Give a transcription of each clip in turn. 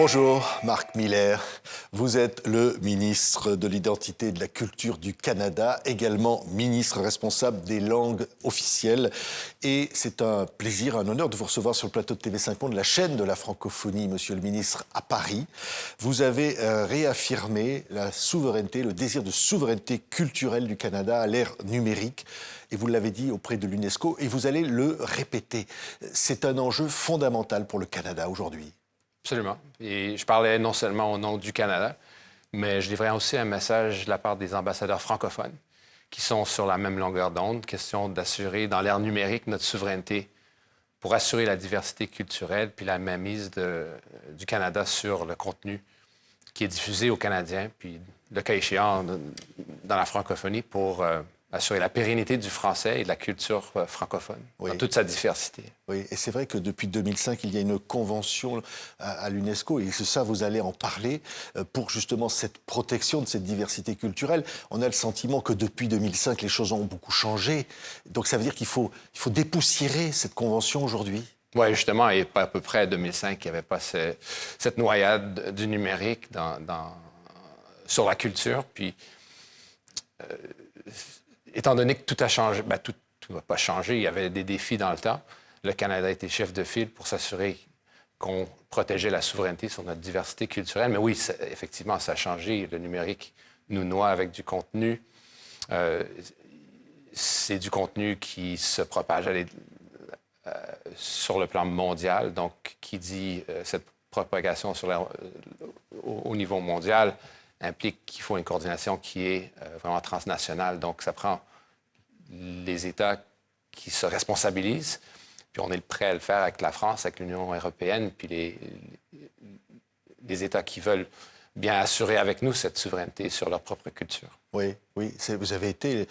Bonjour, Marc Miller. Vous êtes le ministre de l'Identité et de la Culture du Canada, également ministre responsable des langues officielles. Et c'est un plaisir, un honneur de vous recevoir sur le plateau de TV5 Monde, la chaîne de la francophonie, monsieur le ministre, à Paris. Vous avez réaffirmé la souveraineté, le désir de souveraineté culturelle du Canada à l'ère numérique. Et vous l'avez dit auprès de l'UNESCO, et vous allez le répéter. C'est un enjeu fondamental pour le Canada aujourd'hui. Absolument. Et je parlais non seulement au nom du Canada, mais je livrais aussi un message de la part des ambassadeurs francophones qui sont sur la même longueur d'onde, question d'assurer dans l'ère numérique notre souveraineté pour assurer la diversité culturelle puis la mainmise du Canada sur le contenu qui est diffusé aux Canadiens, puis le cas échéant dans la francophonie pour assurer la pérennité du français et de la culture francophone, dans toute sa diversité. Oui, et c'est vrai que depuis 2005, il y a une convention à l'UNESCO, et c'est ça, vous allez en parler, pour justement cette protection de cette diversité culturelle. On a le sentiment que depuis 2005, les choses ont beaucoup changé. Donc ça veut dire qu'il faut dépoussiérer cette convention aujourd'hui. Oui, justement, et à peu près 2005, il n'y avait pas cette noyade du numérique sur la culture. Puis, étant donné que tout a changé, tout n'a pas changé, il y avait des défis dans le temps. Le Canada était chef de file pour s'assurer qu'on protégeait la souveraineté sur notre diversité culturelle. Mais oui, effectivement, ça a changé. Le numérique nous noie avec du contenu. C'est du contenu qui se propage sur le plan mondial. Donc, qui dit cette propagation au niveau mondial implique qu'il faut une coordination qui est vraiment transnationale. Donc, ça prend les États qui se responsabilisent, puis on est prêt à le faire avec la France, avec l'Union européenne, puis les États qui veulent bien assurer avec nous cette souveraineté sur leur propre culture. Oui, vous avez été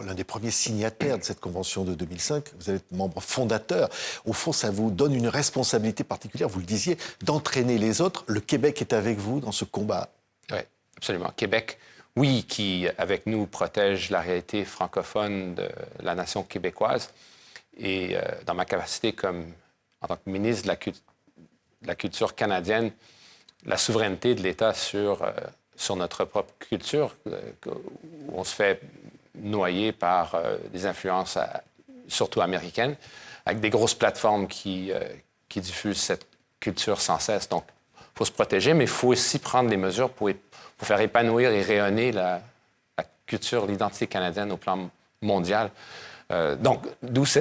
l'un des premiers signataires de cette convention de 2005. Vous êtes membre fondateur. Au fond, ça vous donne une responsabilité particulière, vous le disiez, d'entraîner les autres. Le Québec est avec vous dans ce combat. Oui, absolument. Québec, oui, qui, avec nous, protège la réalité francophone de la nation québécoise. Et dans ma capacité en tant que ministre de la Culture canadienne, la souveraineté de l'État sur notre propre culture, où on se fait noyer par des influences surtout américaines, avec des grosses plateformes qui diffusent cette culture sans cesse. Donc, il faut se protéger, mais il faut aussi prendre les mesures pour faire épanouir et rayonner la culture, l'identité canadienne au plan mondial. Donc, d'où ce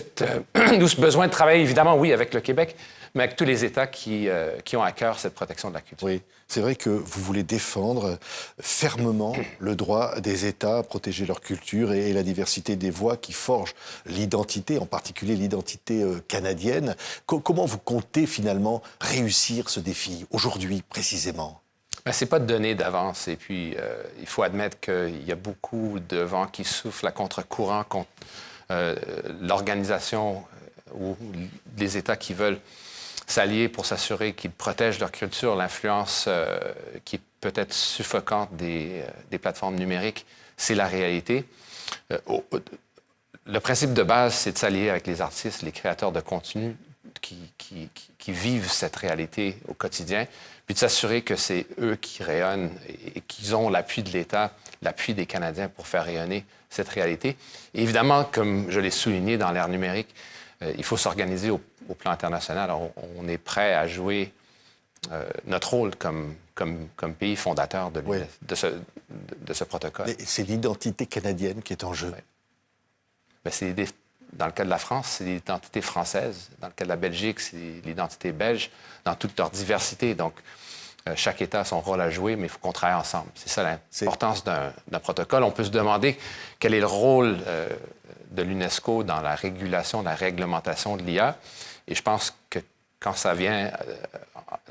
besoin de travailler, évidemment, oui, avec le Québec, mais avec tous les États qui ont à cœur cette protection de la culture. Oui, c'est vrai que vous voulez défendre fermement le droit des États à protéger leur culture et la diversité des voix qui forgent l'identité, en particulier l'identité canadienne. Comment vous comptez finalement réussir ce défi aujourd'hui, précisément? Ce n'est pas de donner d'avance. Et puis, il faut admettre qu'il y a beaucoup de vents qui soufflent à contre-courant contre l'organisation ou les États qui veulent s'allier pour s'assurer qu'ils protègent leur culture, l'influence qui est peut-être suffocante des plateformes numériques, c'est la réalité. Le principe de base, c'est de s'allier avec les artistes, les créateurs de contenu qui vivent cette réalité au quotidien, puis de s'assurer que c'est eux qui rayonnent et qu'ils ont l'appui de l'État, l'appui des Canadiens pour faire rayonner cette réalité. Et évidemment, comme je l'ai souligné dans l'ère numérique, il faut s'organiser au plan international. Alors, on est prêt à jouer notre rôle comme pays fondateur de ce protocole. C'est l'identité canadienne qui est en jeu. Oui. Dans le cas de la France, c'est l'identité française. Dans le cas de la Belgique, c'est l'identité belge, dans toute leur diversité. Donc, chaque État a son rôle à jouer, mais il faut qu'on travaille ensemble. C'est ça l'importance d'un protocole. On peut se demander quel est le rôle de l'UNESCO dans la régulation, la réglementation de l'IA. Et je pense que quand ça vient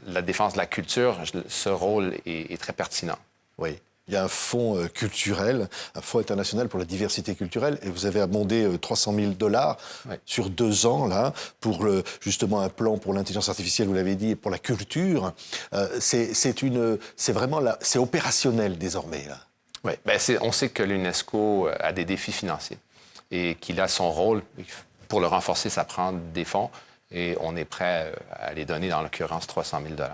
la défense de la culture, ce rôle est très pertinent. Oui. Il y a un fonds culturel, un fonds international pour la diversité culturelle, et vous avez abondé 300 000 $, sur 2 ans, là, pour justement un plan pour l'intelligence artificielle, vous l'avez dit, et pour la culture. C'est vraiment c'est opérationnel désormais, là. Oui, on sait que l'UNESCO a des défis financiers et qu'il a son rôle. Pour le renforcer, ça prend des fonds et on est prêt à les donner, dans l'occurrence 300 000 $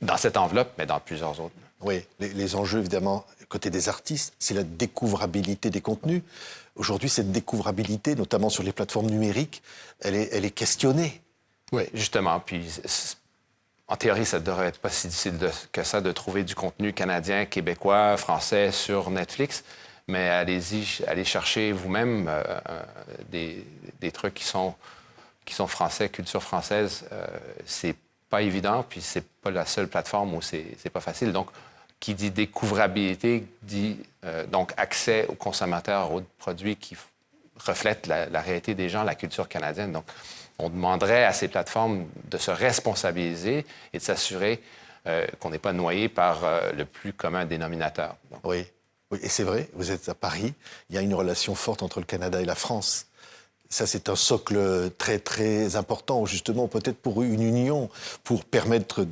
dans cette enveloppe, mais dans plusieurs autres. Oui, les enjeux, évidemment, côté des artistes, c'est la découvrabilité des contenus. Aujourd'hui, cette découvrabilité, notamment sur les plateformes numériques, elle est questionnée. Oui, justement. Puis, en théorie, ça ne devrait être pas si difficile que ça de trouver du contenu canadien, québécois, français sur Netflix. Mais allez-y, allez chercher vous-même des trucs qui sont français, culture française. C'est pas évident, puis c'est pas la seule plateforme où c'est pas facile. Donc, qui dit découvrabilité dit donc accès aux consommateurs aux produits qui reflètent la réalité des gens, la culture canadienne. Donc, on demanderait à ces plateformes de se responsabiliser et de s'assurer qu'on n'est pas noyé par le plus commun dénominateur. Donc, oui, et c'est vrai, vous êtes à Paris, il y a une relation forte entre le Canada et la France. Ça, c'est un socle très, très important, justement, peut-être pour une union, pour permettre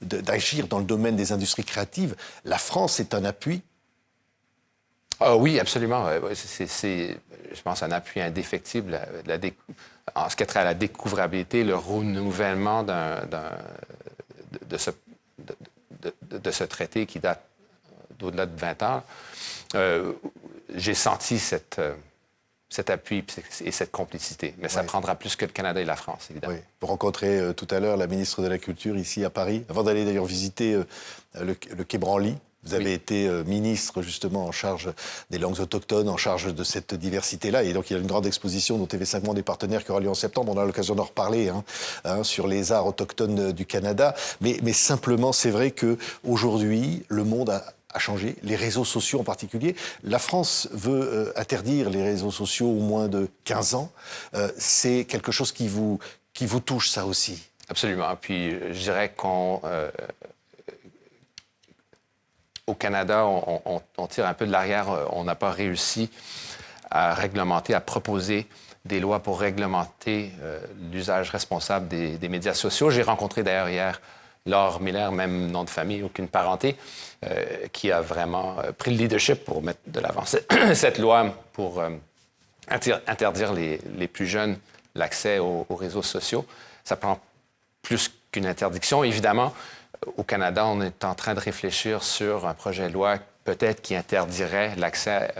d'agir dans le domaine des industries créatives. La France est un appui. Ah oui, absolument. C'est, je pense, un appui indéfectible en ce qui a trait à la découvrabilité, le renouvellement de ce traité qui date d'au-delà de 20 ans. J'ai senti cet appui et cette complicité. Mais ça prendra plus que le Canada et la France, évidemment. Oui. Vous rencontrez tout à l'heure la ministre de la Culture ici à Paris, avant d'aller d'ailleurs visiter le Quai Branly. Vous avez été ministre justement en charge des langues autochtones, en charge de cette diversité-là. Et donc il y a une grande exposition dont TV5 Monde est partenaire qui aura lieu en septembre. On a l'occasion d'en reparler sur les arts autochtones du Canada. Mais simplement, c'est vrai qu'aujourd'hui, le monde a changé, les réseaux sociaux en particulier. La France veut interdire les réseaux sociaux au moins de 15 ans. C'est quelque chose qui vous touche, ça aussi? Absolument. Puis je dirais qu'au Canada, on tire un peu de l'arrière. On n'a pas réussi à réglementer, à proposer des lois pour réglementer l'usage responsable des médias sociaux. J'ai rencontré d'ailleurs hier Laure Miller, même nom de famille, aucune parenté, qui a vraiment pris le leadership pour mettre de l'avant cette loi pour interdire les plus jeunes l'accès aux réseaux sociaux. Ça prend plus qu'une interdiction. Évidemment, au Canada, on est en train de réfléchir sur un projet de loi peut-être qui interdirait l'accès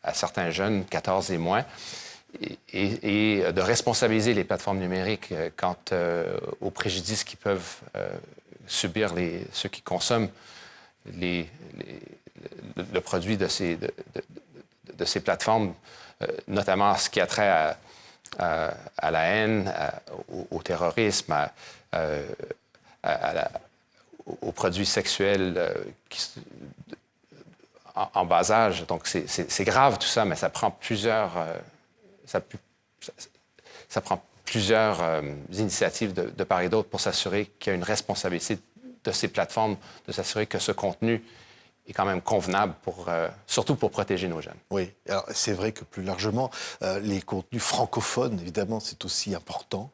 à certains jeunes, 14 et moins, et de responsabiliser les plateformes numériques quant aux préjudices qu'ils peuvent subir ceux qui consomment le produit de ces plateformes, notamment ce qui a trait à la haine, au terrorisme, aux produits sexuels en bas âge. Donc, c'est grave tout ça, mais ça prend plusieurs initiatives de part et d'autre pour s'assurer qu'il y a une responsabilité de ces plateformes, de s'assurer que ce contenu est quand même convenable, surtout pour protéger nos jeunes. Oui, alors c'est vrai que plus largement, les contenus francophones, évidemment, c'est aussi important.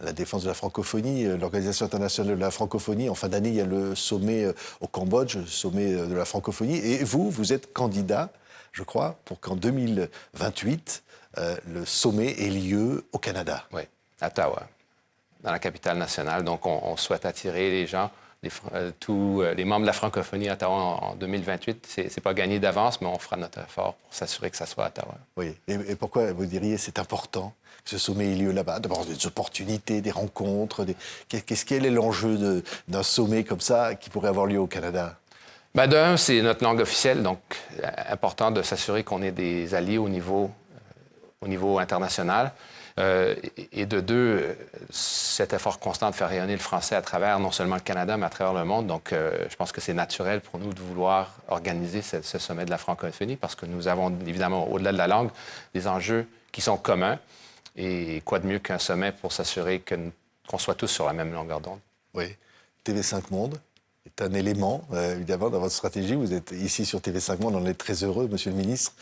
La défense de la francophonie, l'Organisation internationale de la francophonie, en fin d'année, il y a le sommet au Cambodge, le sommet de la francophonie. Et vous êtes candidat, je crois, pour qu'en 2028, le sommet ait lieu au Canada. Oui, à Ottawa, dans la capitale nationale. Donc, on souhaite attirer les gens, tous les membres de la francophonie à Ottawa en 2028. C'est pas gagné d'avance, mais on fera notre effort pour s'assurer que ça soit à Ottawa. Oui. Et pourquoi vous diriez c'est important que ce sommet ait lieu là-bas? D'abord, des opportunités, des rencontres. Quel est l'enjeu d'un sommet comme ça qui pourrait avoir lieu au Canada? Ben, d'un, c'est notre langue officielle, donc important de s'assurer qu'on ait des alliés au niveau international. Et de deux, cet effort constant de faire rayonner le français à travers non seulement le Canada, mais à travers le monde. Donc, je pense que c'est naturel pour nous de vouloir organiser ce sommet de la francophonie parce que nous avons, évidemment, au-delà de la langue, des enjeux qui sont communs. Et quoi de mieux qu'un sommet pour s'assurer qu'on soit tous sur la même longueur d'onde? Oui. TV5 Monde est un élément, évidemment, dans votre stratégie. Vous êtes ici sur TV5 Monde, on est très heureux, Monsieur le Ministre,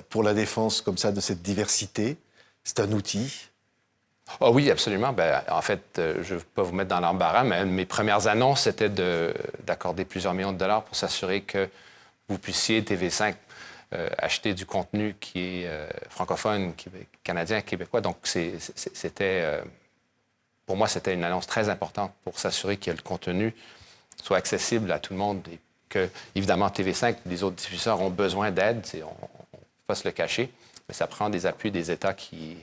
pour la défense comme ça de cette diversité. C'est un outil. Oh oui, absolument. Ben, en fait, je ne veux pas vous mettre dans l'embarras, mais mes premières annonces, c'était d'accorder plusieurs millions de dollars pour s'assurer que vous puissiez, TV5, acheter du contenu qui est francophone, canadien, québécois. Donc, c'était pour moi, c'était une annonce très importante pour s'assurer que le contenu soit accessible à tout le monde et que, évidemment, TV5, les autres diffuseurs ont besoin d'aide, on ne peut pas se le cacher, mais ça prend des appuis des États qui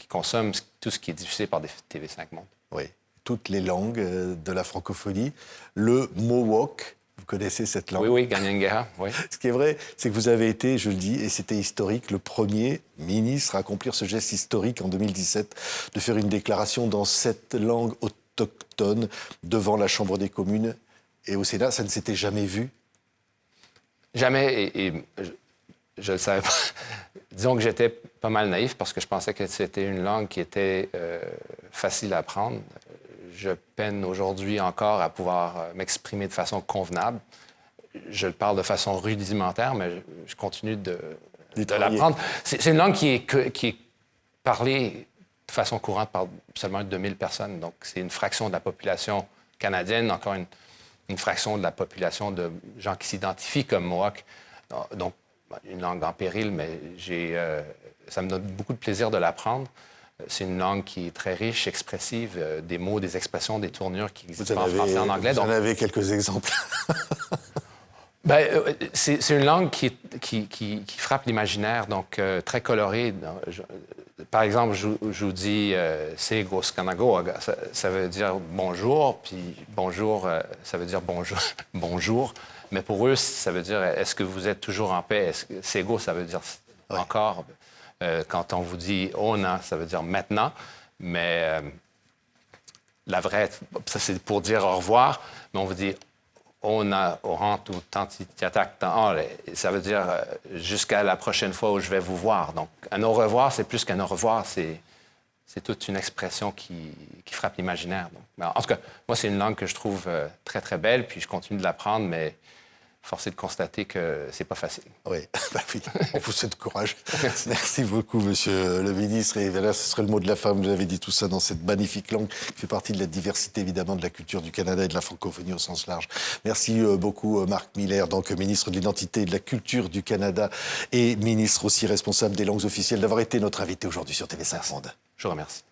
consomment tout ce qui est diffusé par des TV5 Monde. Oui, toutes les langues de la francophonie. Le Mohawk, vous connaissez cette langue? Oui, Kanien'kehá:ka, oui. Ce qui est vrai, c'est que vous avez été, je le dis, et c'était historique, le premier ministre à accomplir ce geste historique en 2017, de faire une déclaration dans cette langue autochtone devant la Chambre des communes et au Sénat. Ça ne s'était jamais vu? Jamais, et je ne le savais pas. Disons que j'étais pas mal naïf parce que je pensais que c'était une langue qui était facile à apprendre. Je peine aujourd'hui encore à pouvoir m'exprimer de façon convenable. Je le parle de façon rudimentaire, mais je continue de l'apprendre. C'est une langue qui est parlée de façon courante par seulement 2000 personnes. Donc, c'est une fraction de la population canadienne, encore une fraction de la population de gens qui s'identifient comme Mohawk. Donc, une langue en péril, mais ça me donne beaucoup de plaisir de l'apprendre. C'est une langue qui est très riche, expressive, des mots, des expressions, des tournures qui existent en français et en anglais. Vous en avez quelques exemples? C'est une langue qui frappe l'imaginaire, donc très colorée. Par exemple, je vous dis « c'est goskanago », ça veut dire bonjour, puis bonjour, ça veut dire bonjour. Mais pour eux, ça veut dire est-ce que vous êtes toujours en paix? Sego, ça veut dire encore. Quand on vous dit ona, ça veut dire maintenant. Mais la vraie, ça c'est pour dire au revoir. Mais on vous dit ona, orant ou tantitiatak, ça veut dire jusqu'à la prochaine fois où je vais vous voir. Donc, un au revoir, c'est plus qu'un au revoir, c'est toute une expression qui frappe l'imaginaire. En tout cas, moi, c'est une langue que je trouve très, très belle, puis je continue de l'apprendre, mais force est de constater que c'est pas facile. Oui, oui, on vous souhaite courage. Merci beaucoup, monsieur le ministre. Et voilà, ce serait le mot de la fin. Vous avez dit tout ça dans cette magnifique langue qui fait partie de la diversité, évidemment, de la culture du Canada et de la francophonie au sens large. Merci beaucoup, Marc Miller, donc ministre de l'Identité et de la Culture du Canada et ministre aussi responsable des langues officielles, d'avoir été notre invité aujourd'hui sur TV5 Monde. Je vous remercie.